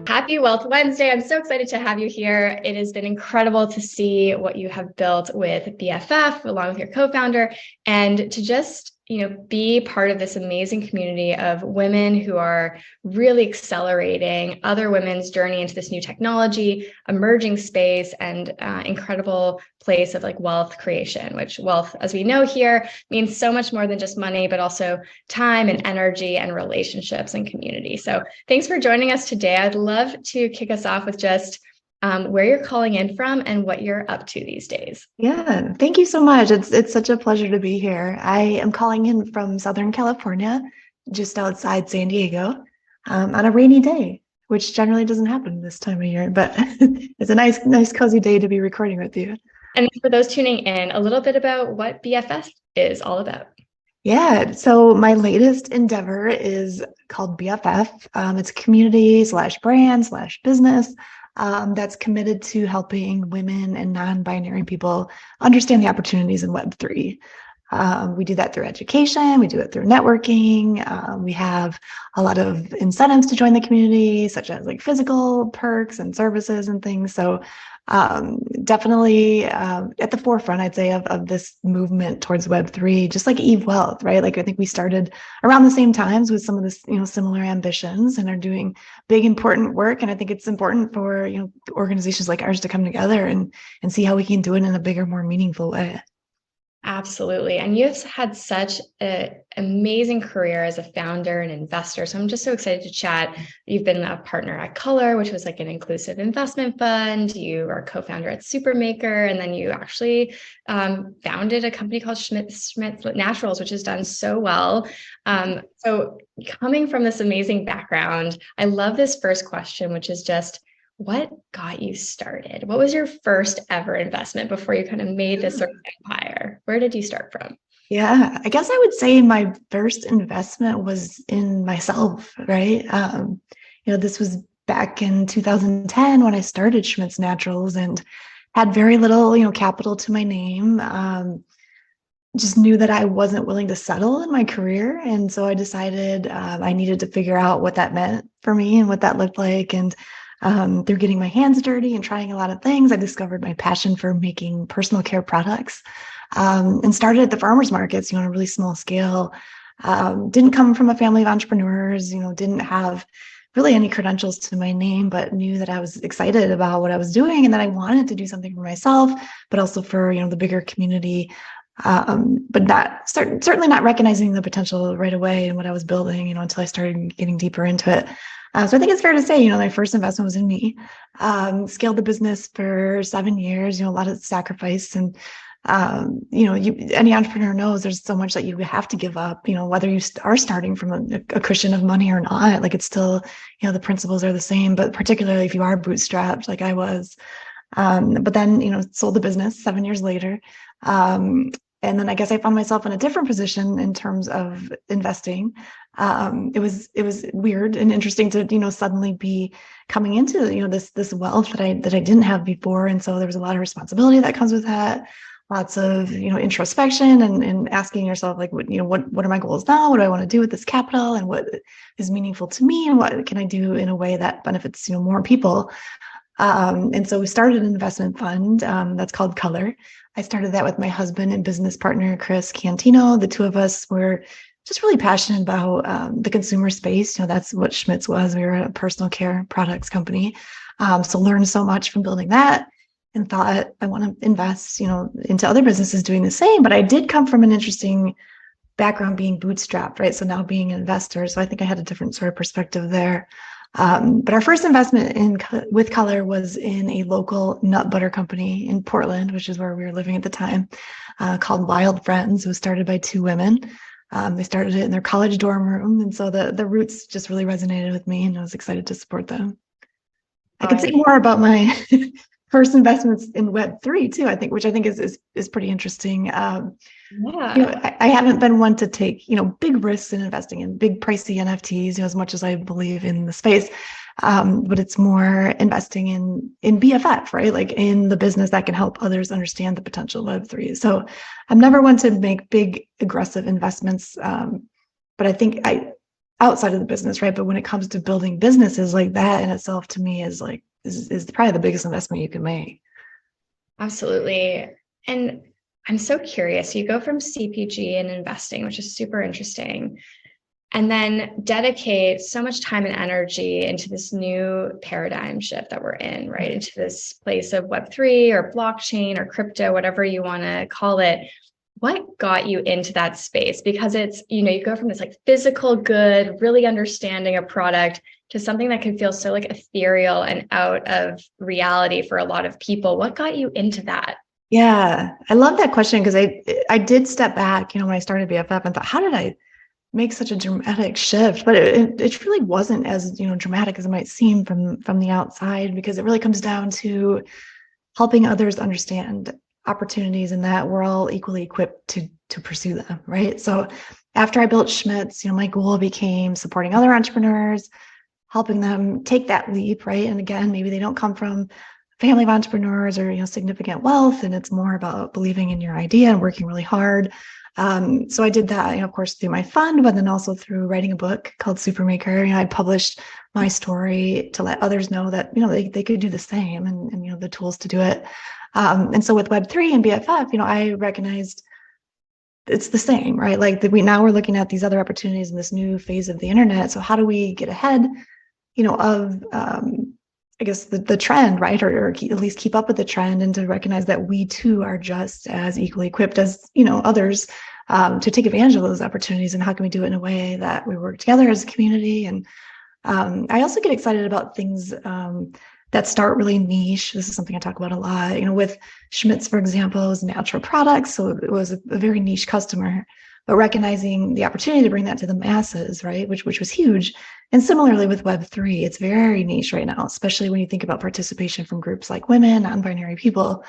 Happy Wealth Wednesday. I'm so excited to have you here. It has been incredible to see what you have built with BFF along with your co-founder and to just, be part of this amazing community of women who are really accelerating other women's journey into this new technology, emerging space, and incredible place of like wealth creation, which wealth, as we know here, means so much more than just money, but also time and energy and relationships and community. So thanks for joining us today. I'd love to kick us off with just where you're calling in from and what you're up to these days. Yeah, thank you so much. It's such a pleasure to be here. I am calling in from Southern California, just outside San Diego, on a rainy day, which generally doesn't happen this time of year, but it's a nice cozy day to be recording with you. And for those tuning in, a little bit about what BFF is all about. Yeah, so my latest endeavor is called BFF. It's a community/brand/business that's committed to helping women and non-binary people understand the opportunities in Web3. We do that through education, we do it through networking. We have a lot of incentives to join the community, such as like physical perks and services and things. So definitely at the forefront, I'd say, of this movement towards Web3, just like Eve Wealth, right? Like I think we started around the same times with some of this, similar ambitions and are doing big, important work. And I think it's important for, organizations like ours to come together and see how we can do it in a bigger, more meaningful way. Absolutely. And you've had such an amazing career as a founder and investor. So I'm just so excited to chat. You've been a partner at Color, which was like an inclusive investment fund. You are a co-founder at Supermaker. And then you actually founded a company called Schmidt Naturals, which has done so well. So coming from this amazing background, I love this first question, which is just, what got you started? What was your first ever investment before you kind of made this sort of empire? Where did you start from? Yeah, I guess I would say my first investment was in myself, right? This was back in 2010 when I started Schmidt's Naturals and had very little, capital to my name. Just knew that I wasn't willing to settle in my career. And so I decided I needed to figure out what that meant for me and what that looked like. And through getting my hands dirty and trying a lot of things, I discovered my passion for making personal care products and started at the farmers markets, on a really small scale. Didn't come from a family of entrepreneurs, didn't have really any credentials to my name, but knew that I was excited about what I was doing and that I wanted to do something for myself, but also for, the bigger community. But certainly not recognizing the potential right away in what I was building, until I started getting deeper into it. So I think it's fair to say, my first investment was in me. Scaled the business for 7 years, a lot of sacrifice. And, any entrepreneur knows there's so much that you have to give up, whether you are starting from a cushion of money or not. Like it's still, the principles are the same, but particularly if you are bootstrapped like I was. But then, sold the business 7 years later. And then I guess I found myself in a different position in terms of investing. It was weird and interesting to, suddenly be coming into, this wealth that I didn't have before. And so there was a lot of responsibility that comes with that. Lots of, introspection and asking yourself, like, what are my goals now? What do I want to do with this capital? And what is meaningful to me? And what can I do in a way that benefits, more people? And so we started an investment fund that's called Color. I started that with my husband and business partner, Chris Cantino. The two of us were just really passionate about the consumer space. That's what Schmidt's was. We were a personal care products company. So learned so much from building that and thought I want to invest, into other businesses doing the same. But I did come from an interesting background being bootstrapped, right? So now being an investor. So I think I had a different sort of perspective there. But our first investment with Color was in a local nut butter company in Portland, which is where we were living at the time, called Wild Friends. It was started by two women. They started it in their college dorm room. And so the roots just really resonated with me and I was excited to support them. I could say more about my first investments in Web3 too, which I think is pretty interesting. I haven't been one to take, big risks in investing in big pricey NFTs, as much as I believe in the space. But it's more investing in BFF, right? Like in the business that can help others understand the potential of Web3. So I'm never one to make big, aggressive investments. But I think outside of the business, right? But when it comes to building businesses, like that in itself to me is like is probably the biggest investment you can make. Absolutely. And I'm so curious. You go from CPG and investing, which is super interesting, and then dedicate so much time and energy into this new paradigm shift that we're in, right? Into this place of Web3 or blockchain or crypto, whatever you want to call it. What got you into that space? Because it's, you go from this like physical good, really understanding a product to something that can feel so like ethereal and out of reality for a lot of people. What got you into that? Yeah, I love that question because I did step back, when I started BFF and thought, how did I make such a dramatic shift? But it really wasn't as dramatic as it might seem from the outside, because it really comes down to helping others understand opportunities and that we're all equally equipped to pursue them, right? So after I built Schmidt's, my goal became supporting other entrepreneurs, helping them take that leap, right? And again, maybe they don't come from family of entrepreneurs or significant wealth, and it's more about believing in your idea and working really hard. So I did that, of course, through my fund, but then also through writing a book called Supermaker. I published my story to let others know that they could do the same, and the tools to do it. And so with Web3 and BFF, I recognized it's the same, right? Like we're looking at these other opportunities in this new phase of the internet. So how do we get ahead, of I guess the trend, right? Or at least keep up with the trend, and to recognize that we too are just as equally equipped as others to take advantage of those opportunities. And how can we do it in a way that we work together as a community? And I also get excited about things that start really niche. This is something I talk about a lot. With Schmidt's, for example, it was natural products, so it was a very niche customer, but recognizing the opportunity to bring that to the masses, right, which was huge. And similarly with Web3, it's very niche right now, especially when you think about participation from groups like women, non-binary people.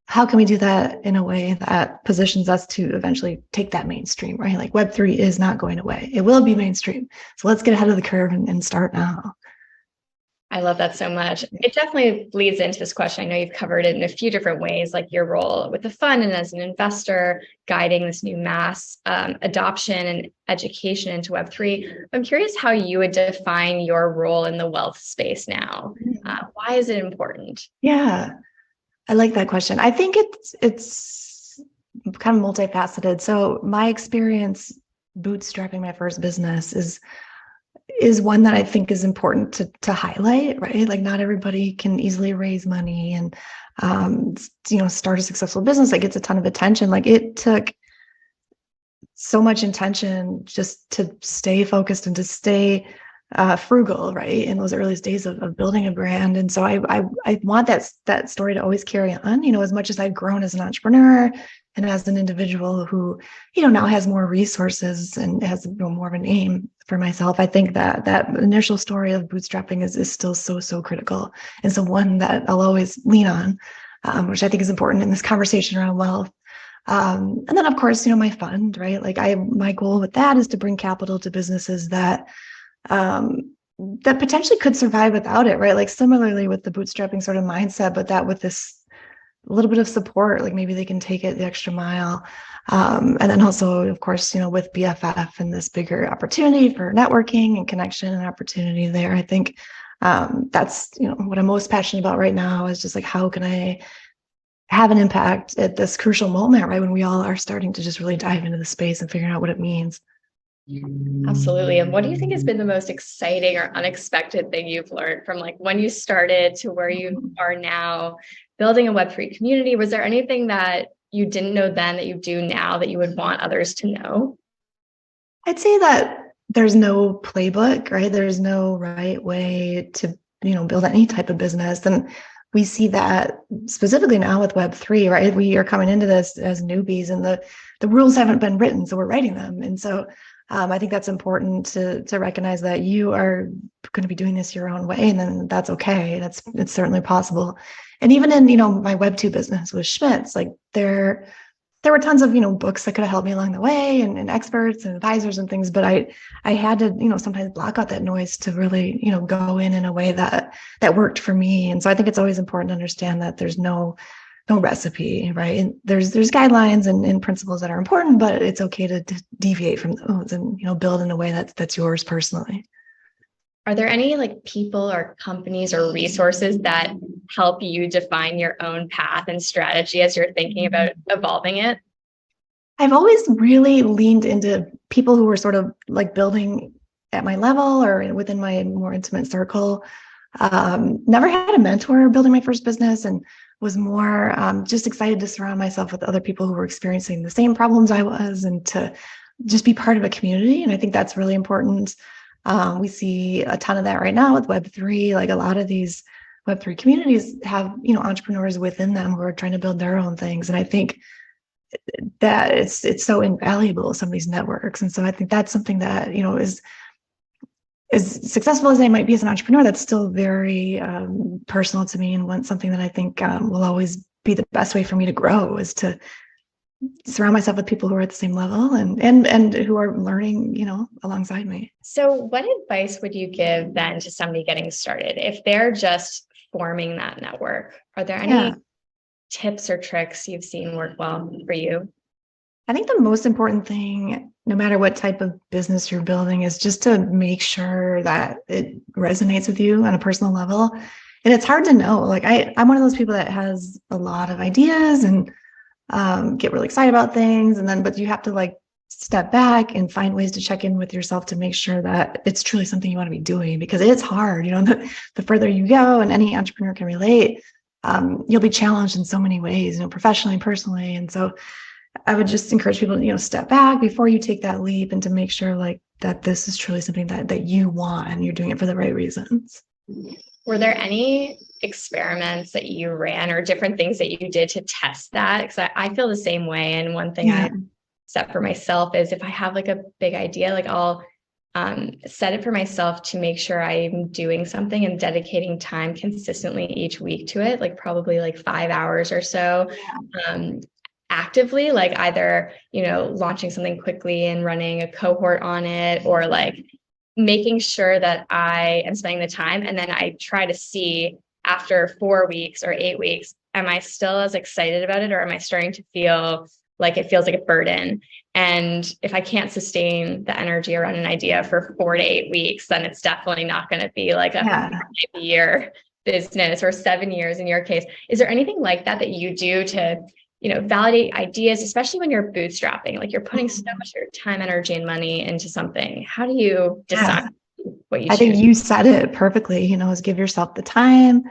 How can we do that in a way that positions us to eventually take that mainstream, right? Like Web3 is not going away. It will be mainstream. So let's get ahead of the curve and start now. I love that so much. It definitely leads into this question. I know you've covered it in a few different ways, like your role with the fund and as an investor, guiding this new mass adoption and education into Web3. I'm curious how you would define your role in the wealth space now. Why is it important? Yeah, I like that question. I think it's kind of multifaceted. So my experience bootstrapping my first business is one that I think is important to highlight, right? Like not everybody can easily raise money and start a successful business that gets a ton of attention. Like it took so much intention just to stay focused and to stay frugal, right, in those earliest days of building a brand. And so I want that story to always carry on, as much as I've grown as an entrepreneur and as an individual who, now has more resources and has more of a name for myself. I think that initial story of bootstrapping is still so critical. And so one that I'll always lean on, which I think is important in this conversation around wealth. And then of course, my fund, right? Like my goal with that is to bring capital to businesses that potentially could survive without it, right? Like similarly with the bootstrapping sort of mindset, but that with this little bit of support, like maybe they can take it the extra mile. And then also, of course, with BFF and this bigger opportunity for networking and connection and opportunity there, I think that's, what I'm most passionate about right now is just like, how can I have an impact at this crucial moment, right? When we all are starting to just really dive into the space and figuring out what it means. Absolutely. And what do you think has been the most exciting or unexpected thing you've learned from like when you started to where you are now building a Web3 community? Was there anything that you didn't know then that you do now that you would want others to know? I'd say that there's no playbook, right? There's no right way to, build any type of business. And we see that specifically now with Web3, right? We are coming into this as newbies and the rules haven't been written, so we're writing them. And so I think that's important to recognize that you are going to be doing this your own way, and then that's okay. It's certainly possible. And even in my Web2 business with Schmidt's, like there were tons of books that could have helped me along the way, and experts and advisors and things. But I had to sometimes block out that noise to really go in a way that worked for me. And so I think it's always important to understand that there's no recipe, right? And there's guidelines and principles that are important, but it's okay to deviate from those and, build in a way that's yours personally. Are there any like people or companies or resources that help you define your own path and strategy as you're thinking about evolving it? I've always really leaned into people who were sort of like building at my level or within my more intimate circle. Never had a mentor building my first business, and was more just excited to surround myself with other people who were experiencing the same problems I was, and to just be part of a community. And I think that's really important. We see a ton of that right now with Web3. Like a lot of these Web3 communities have, entrepreneurs within them who are trying to build their own things. And I think that it's so invaluable, some of these networks. And so I think that's something that, is as successful as I might be as an entrepreneur, that's still very personal to me, and something that I think will always be the best way for me to grow, is to surround myself with people who are at the same level and who are learning, alongside me. So what advice would you give then to somebody getting started if they're just forming that network? Are there any tips or tricks you've seen work well for you? I think the most important thing, no matter what type of business you're building, is just to make sure that it resonates with you on a personal level. And it's hard to know. Like I'm one of those people that has a lot of ideas and get really excited about things. But you have to like step back and find ways to check in with yourself to make sure that it's truly something you want to be doing, because it's hard. The further you go, and any entrepreneur can relate, you'll be challenged in so many ways, professionally, personally. And so I would just encourage people to, step back before you take that leap, and to make sure like that this is truly something that you want and you're doing it for the right reasons. Were there any experiments that you ran or different things that you did to test that? Because I feel the same way. And one thing I set for myself is, if I have like a big idea, like I'll set it for myself to make sure I'm doing something and dedicating time consistently each week to it, like probably like 5 hours or so. Actively, like either, launching something quickly and running a cohort on it, or like making sure that I am spending the time. And then I try to see after 4 weeks or 8 weeks, am I still as excited about it, or am I starting to feel like it feels like a burden? And if I can't sustain the energy around an idea for 4 to 8 weeks, then it's definitely not going to be like a year business, or 7 years in your case. Is there anything like that you do to validate ideas, especially when you're bootstrapping, like you're putting so much of your time, energy, and money into something? How do you decide what you choose? I think you said it perfectly, is give yourself the time,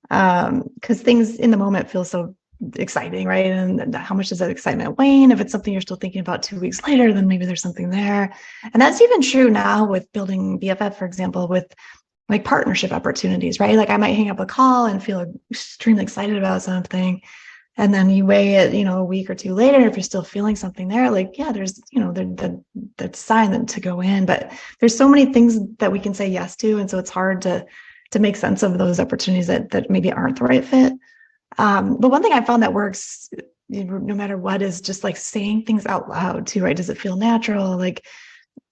because things in the moment feel so exciting, right? And how much does that excitement wane? If it's something you're still thinking about 2 weeks later, then maybe there's something there. And that's even true now with building BFF, for example, with like partnership opportunities, right? Like I might hang up a call and feel extremely excited about something, and then you weigh it, a week or two later, if you're still feeling something there, like, there's, that sign to go in. But there's so many things that we can say yes to. And so it's hard to make sense of those opportunities that maybe aren't the right fit. But one thing I found that works, no matter what, is just like saying things out loud too, right? Does it feel natural? Like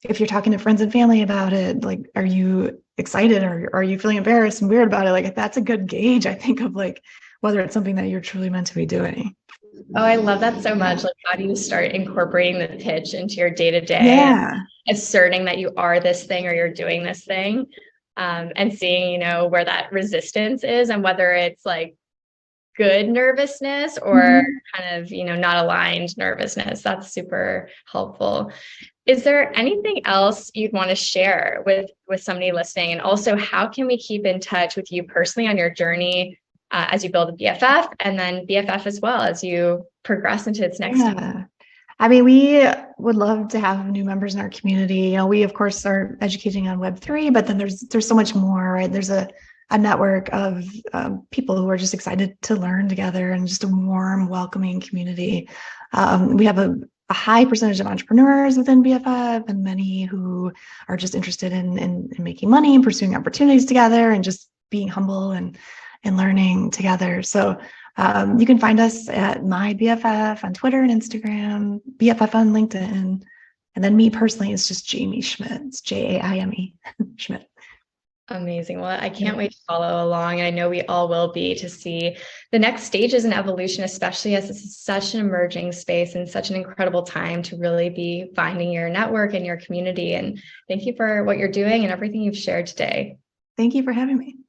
if you're talking to friends and family about it, like, are you excited, or are you feeling embarrassed and weird about it? Like that's a good gauge, I think, of like whether it's something that you're truly meant to be doing. Oh, I love that so much. Like, how do you start incorporating the pitch into your day-to-day, asserting that you are this thing or you're doing this thing, and seeing, where that resistance is, and whether it's like good nervousness or kind of, not aligned nervousness. That's super helpful. Is there anything else you'd want to share with somebody listening? And also, how can we keep in touch with you personally on your journey as you build a BFF, and then BFF as well as you progress into its next step? I mean, we would love to have new members in our community. We of course are educating on Web3, but then there's so much more, right? There's a network of people who are just excited to learn together, and just a warm, welcoming community. We have a high percentage of entrepreneurs within BFF, and many who are just interested in making money and pursuing opportunities together, and just being humble and learning together. So you can find us at My BFF on Twitter and Instagram, BFF on LinkedIn. And then me personally, it's just Jaime Schmidt. It's Jaime Schmidt. Amazing. Well, I can't wait to follow along. And I know we all will be, to see the next stages in evolution, especially as this is such an emerging space and such an incredible time to really be finding your network and your community. And thank you for what you're doing and everything you've shared today. Thank you for having me.